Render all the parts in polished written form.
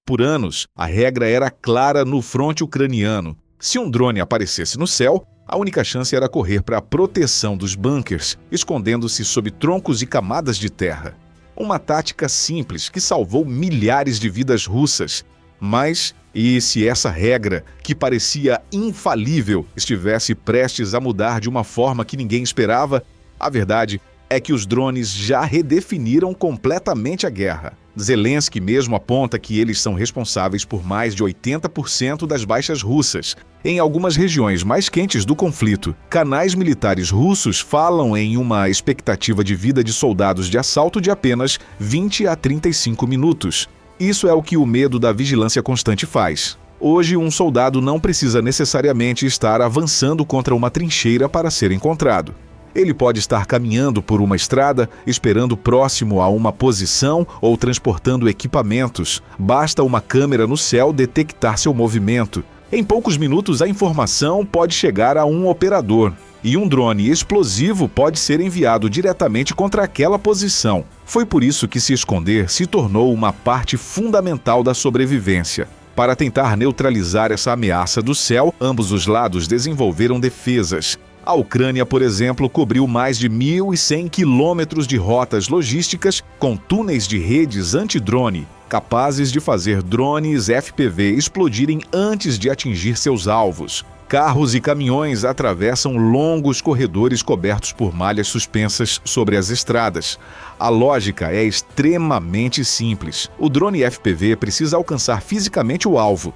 Por anos, a regra era clara no fronte ucraniano. Se um drone aparecesse no céu, a única chance era correr para a proteção dos bunkers, escondendo-se sob troncos e camadas de terra. Uma tática simples que salvou milhares de vidas russas. Mas, e se essa regra, que parecia infalível, estivesse prestes a mudar de uma forma que ninguém esperava? A verdade é que os drones já redefiniram completamente a guerra. Zelensky mesmo aponta que eles são responsáveis por mais de 80% das baixas russas. Em algumas regiões mais quentes do conflito, canais militares russos falam em uma expectativa de vida de soldados de assalto de apenas 20 a 35 minutos. Isso é o que o medo da vigilância constante faz. Hoje, um soldado não precisa necessariamente estar avançando contra uma trincheira para ser encontrado. Ele pode estar caminhando por uma estrada, esperando próximo a uma posição ou transportando equipamentos. Basta uma câmera no céu detectar seu movimento. Em poucos minutos, a informação pode chegar a um operador. E um drone explosivo pode ser enviado diretamente contra aquela posição. Foi por isso que se esconder se tornou uma parte fundamental da sobrevivência. Para tentar neutralizar essa ameaça do céu, ambos os lados desenvolveram defesas. A Ucrânia, por exemplo, cobriu mais de 1.100 quilômetros de rotas logísticas com túneis de redes antidrone, capazes de fazer drones FPV explodirem antes de atingir seus alvos. Carros e caminhões atravessam longos corredores cobertos por malhas suspensas sobre as estradas. A lógica é extremamente simples. O drone FPV precisa alcançar fisicamente o alvo.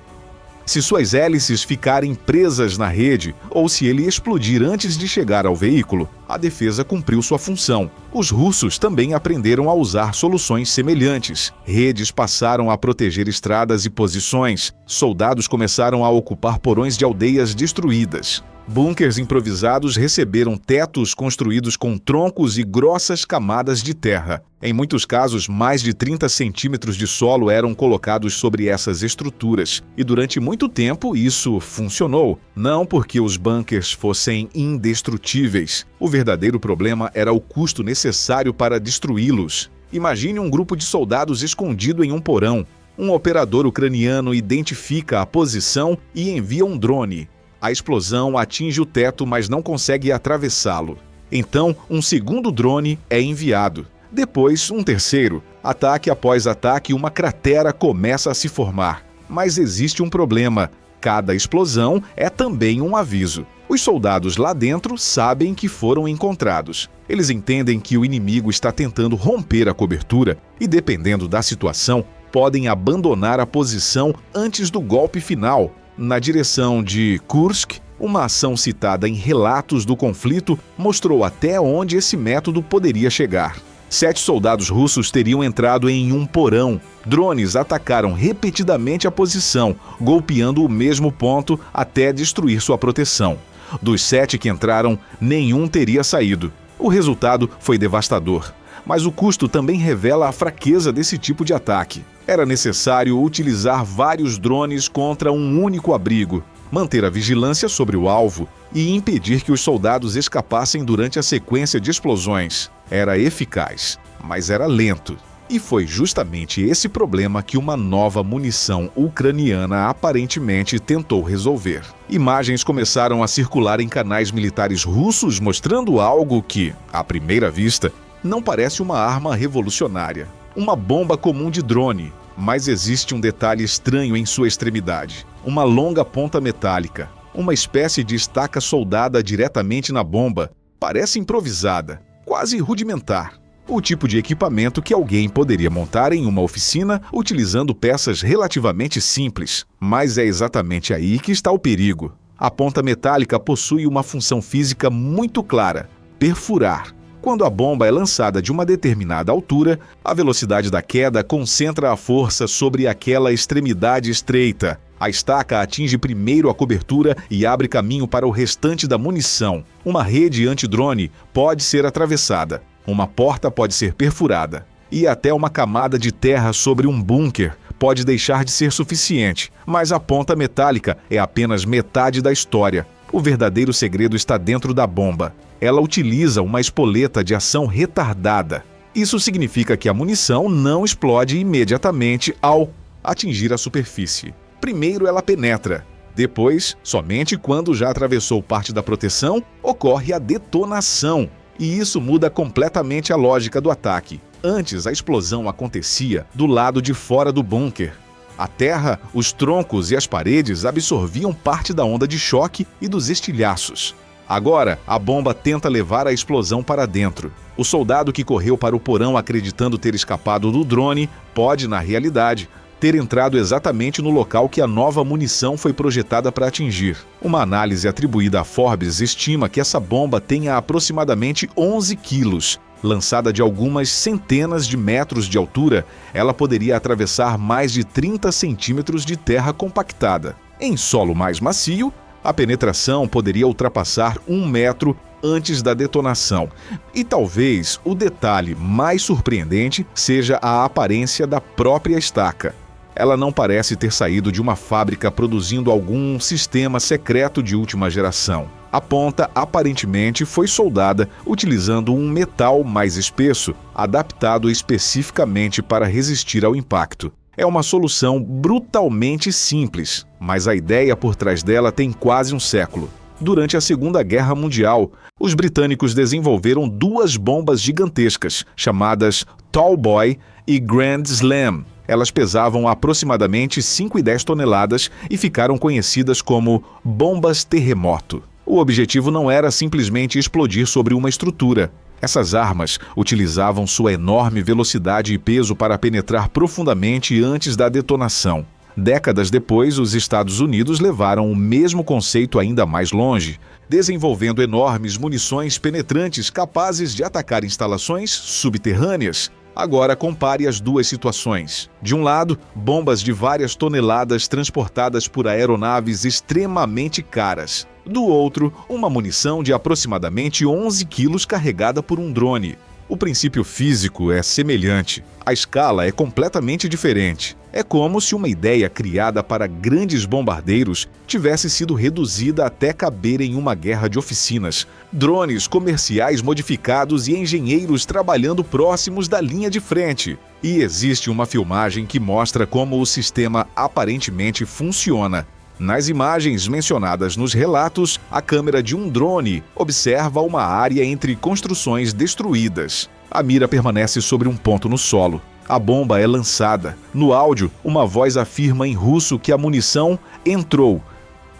Se suas hélices ficarem presas na rede ou se ele explodir antes de chegar ao veículo, a defesa cumpriu sua função. Os russos também aprenderam a usar soluções semelhantes. Redes passaram a proteger estradas e posições. Soldados começaram a ocupar porões de aldeias destruídas. Bunkers improvisados receberam tetos construídos com troncos e grossas camadas de terra. Em muitos casos, mais de 30 centímetros de solo eram colocados sobre essas estruturas. E durante muito tempo isso funcionou. Não porque os bunkers fossem indestrutíveis. O verdadeiro problema era o custo necessário para destruí-los. Imagine um grupo de soldados escondido em um porão. Um operador ucraniano identifica a posição e envia um drone. A explosão atinge o teto, mas não consegue atravessá-lo. Então, um segundo drone é enviado. Depois, um terceiro. Ataque após ataque, uma cratera começa a se formar. Mas existe um problema. Cada explosão é também um aviso. Os soldados lá dentro sabem que foram encontrados. Eles entendem que o inimigo está tentando romper a cobertura e, dependendo da situação, podem abandonar a posição antes do golpe final. Na direção de Kursk, uma ação citada em relatos do conflito mostrou até onde esse método poderia chegar. 7 soldados russos teriam entrado em um porão. Drones atacaram repetidamente a posição, golpeando o mesmo ponto até destruir sua proteção. Dos 7 que entraram, nenhum teria saído. O resultado foi devastador. Mas o custo também revela a fraqueza desse tipo de ataque. Era necessário utilizar vários drones contra um único abrigo, manter a vigilância sobre o alvo e impedir que os soldados escapassem durante a sequência de explosões. Era eficaz, mas era lento. E foi justamente esse problema que uma nova munição ucraniana aparentemente tentou resolver. Imagens começaram a circular em canais militares russos mostrando algo que, à primeira vista, não parece uma arma revolucionária. Uma bomba comum de drone, mas existe um detalhe estranho em sua extremidade. Uma longa ponta metálica, uma espécie de estaca soldada diretamente na bomba. Parece improvisada, quase rudimentar. O tipo de equipamento que alguém poderia montar em uma oficina utilizando peças relativamente simples. Mas é exatamente aí que está o perigo. A ponta metálica possui uma função física muito clara: perfurar. Quando a bomba é lançada de uma determinada altura, a velocidade da queda concentra a força sobre aquela extremidade estreita. A estaca atinge primeiro a cobertura e abre caminho para o restante da munição. Uma rede antidrone pode ser atravessada. Uma porta pode ser perfurada. E até uma camada de terra sobre um bunker pode deixar de ser suficiente. Mas a ponta metálica é apenas metade da história. O verdadeiro segredo está dentro da bomba. Ela utiliza uma espoleta de ação retardada. Isso significa que a munição não explode imediatamente ao atingir a superfície. Primeiro ela penetra. Depois, somente quando já atravessou parte da proteção, ocorre a detonação. E isso muda completamente a lógica do ataque. Antes, a explosão acontecia do lado de fora do bunker. A terra, os troncos e as paredes absorviam parte da onda de choque e dos estilhaços. Agora, a bomba tenta levar a explosão para dentro. O soldado que correu para o porão acreditando ter escapado do drone pode, na realidade, ter entrado exatamente no local que a nova munição foi projetada para atingir. Uma análise atribuída a Forbes estima que essa bomba tenha aproximadamente 11 quilos. Lançada de algumas centenas de metros de altura, ela poderia atravessar mais de 30 centímetros de terra compactada. Em solo mais macio, a penetração poderia ultrapassar 1 metro antes da detonação. E talvez o detalhe mais surpreendente seja a aparência da própria estaca. Ela não parece ter saído de uma fábrica produzindo algum sistema secreto de última geração. A ponta, aparentemente, foi soldada utilizando um metal mais espesso, adaptado especificamente para resistir ao impacto. É uma solução brutalmente simples, mas a ideia por trás dela tem quase um século. Durante a Segunda Guerra Mundial, os britânicos desenvolveram 2 bombas gigantescas, chamadas Tall Boy e Grand Slam. Elas pesavam aproximadamente 5 e 10 toneladas e ficaram conhecidas como bombas terremoto. O objetivo não era simplesmente explodir sobre uma estrutura. Essas armas utilizavam sua enorme velocidade e peso para penetrar profundamente antes da detonação. Décadas depois, os Estados Unidos levaram o mesmo conceito ainda mais longe, desenvolvendo enormes munições penetrantes capazes de atacar instalações subterrâneas. Agora compare as duas situações. De um lado, bombas de várias toneladas transportadas por aeronaves extremamente caras. Do outro, uma munição de aproximadamente 11 quilos carregada por um drone. O princípio físico é semelhante. A escala é completamente diferente. É como se uma ideia criada para grandes bombardeiros tivesse sido reduzida até caber em uma guerra de oficinas. Drones comerciais modificados e engenheiros trabalhando próximos da linha de frente. E existe uma filmagem que mostra como o sistema aparentemente funciona. Nas imagens mencionadas nos relatos, a câmera de um drone observa uma área entre construções destruídas. A mira permanece sobre um ponto no solo. A bomba é lançada. No áudio, uma voz afirma em russo que a munição entrou.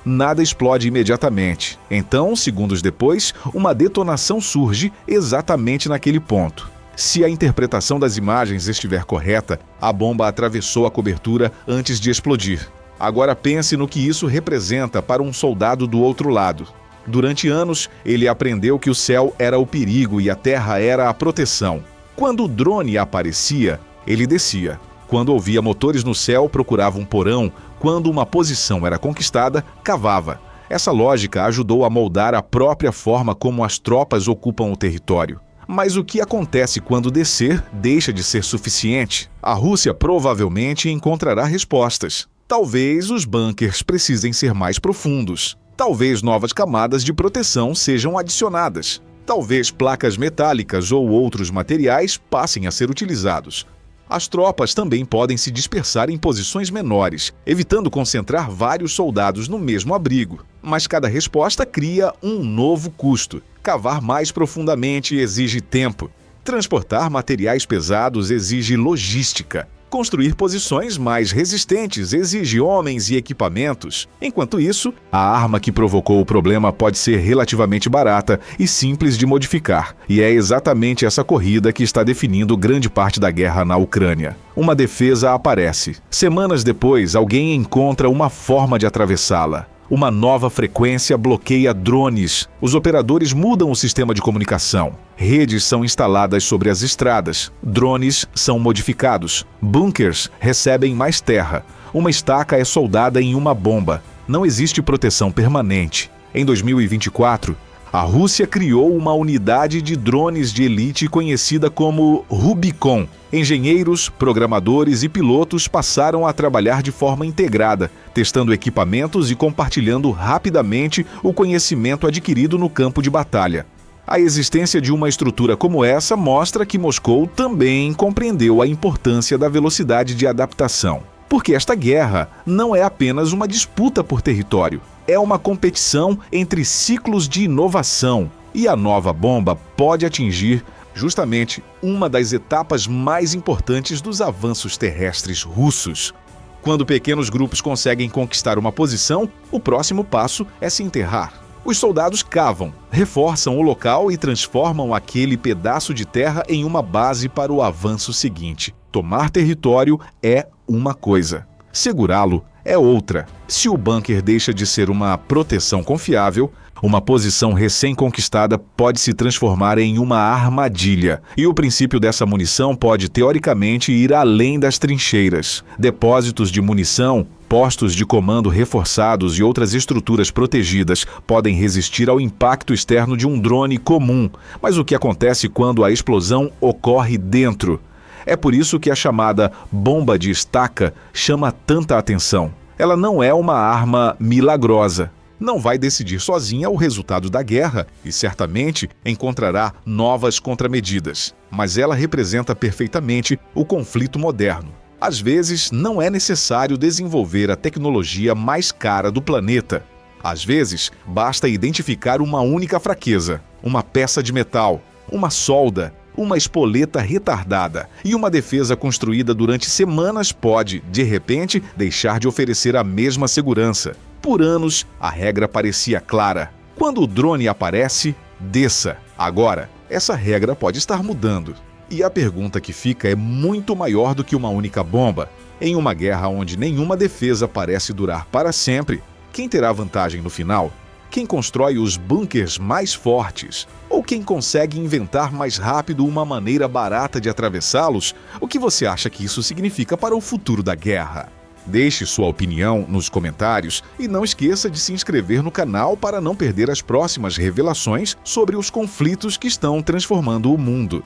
Nada explode imediatamente. Então, segundos depois, uma detonação surge exatamente naquele ponto. Se a interpretação das imagens estiver correta, a bomba atravessou a cobertura antes de explodir. Agora pense no que isso representa para um soldado do outro lado. Durante anos, ele aprendeu que o céu era o perigo e a terra era a proteção. Quando o drone aparecia, ele descia. Quando ouvia motores no céu, procurava um porão. Quando uma posição era conquistada, cavava. Essa lógica ajudou a moldar a própria forma como as tropas ocupam o território. Mas o que acontece quando descer deixa de ser suficiente? A Rússia provavelmente encontrará respostas. Talvez os bunkers precisem ser mais profundos. Talvez novas camadas de proteção sejam adicionadas. Talvez placas metálicas ou outros materiais passem a ser utilizados. As tropas também podem se dispersar em posições menores, evitando concentrar vários soldados no mesmo abrigo. Mas cada resposta cria um novo custo. Cavar mais profundamente exige tempo. Transportar materiais pesados exige logística. Construir posições mais resistentes exige homens e equipamentos. Enquanto isso, a arma que provocou o problema pode ser relativamente barata e simples de modificar. E é exatamente essa corrida que está definindo grande parte da guerra na Ucrânia. Uma defesa aparece. Semanas depois, alguém encontra uma forma de atravessá-la. Uma nova frequência bloqueia drones. Os operadores mudam o sistema de comunicação. Redes são instaladas sobre as estradas. Drones são modificados. Bunkers recebem mais terra. Uma estaca é soldada em uma bomba. Não existe proteção permanente. Em 2024, a Rússia criou uma unidade de drones de elite conhecida como Rubicon. Engenheiros, programadores e pilotos passaram a trabalhar de forma integrada, testando equipamentos e compartilhando rapidamente o conhecimento adquirido no campo de batalha. A existência de uma estrutura como essa mostra que Moscou também compreendeu a importância da velocidade de adaptação. Porque esta guerra não é apenas uma disputa por território, é uma competição entre ciclos de inovação. E a nova bomba pode atingir justamente uma das etapas mais importantes dos avanços terrestres russos. Quando pequenos grupos conseguem conquistar uma posição, o próximo passo é se enterrar. Os soldados cavam, reforçam o local e transformam aquele pedaço de terra em uma base para o avanço seguinte. Tomar território é uma coisa, segurá-lo é outra. Se o bunker deixa de ser uma proteção confiável, uma posição recém-conquistada pode se transformar em uma armadilha. E o princípio dessa munição pode, teoricamente, ir além das trincheiras. Depósitos de munição, postos de comando reforçados e outras estruturas protegidas podem resistir ao impacto externo de um drone comum. Mas o que acontece quando a explosão ocorre dentro? É por isso que a chamada bomba de estaca chama tanta atenção. Ela não é uma arma milagrosa. Não vai decidir sozinha o resultado da guerra e certamente encontrará novas contramedidas. Mas ela representa perfeitamente o conflito moderno. Às vezes, não é necessário desenvolver a tecnologia mais cara do planeta. Às vezes, basta identificar uma única fraqueza, uma peça de metal, uma solda, uma espoleta retardada, e uma defesa construída durante semanas pode, de repente, deixar de oferecer a mesma segurança. Por anos, a regra parecia clara. Quando o drone aparece, desça. Agora, essa regra pode estar mudando. E a pergunta que fica é muito maior do que uma única bomba. Em uma guerra onde nenhuma defesa parece durar para sempre, quem terá vantagem no final? Quem constrói os bunkers mais fortes? Ou quem consegue inventar mais rápido uma maneira barata de atravessá-los? O que você acha que isso significa para o futuro da guerra? Deixe sua opinião nos comentários e não esqueça de se inscrever no canal para não perder as próximas revelações sobre os conflitos que estão transformando o mundo.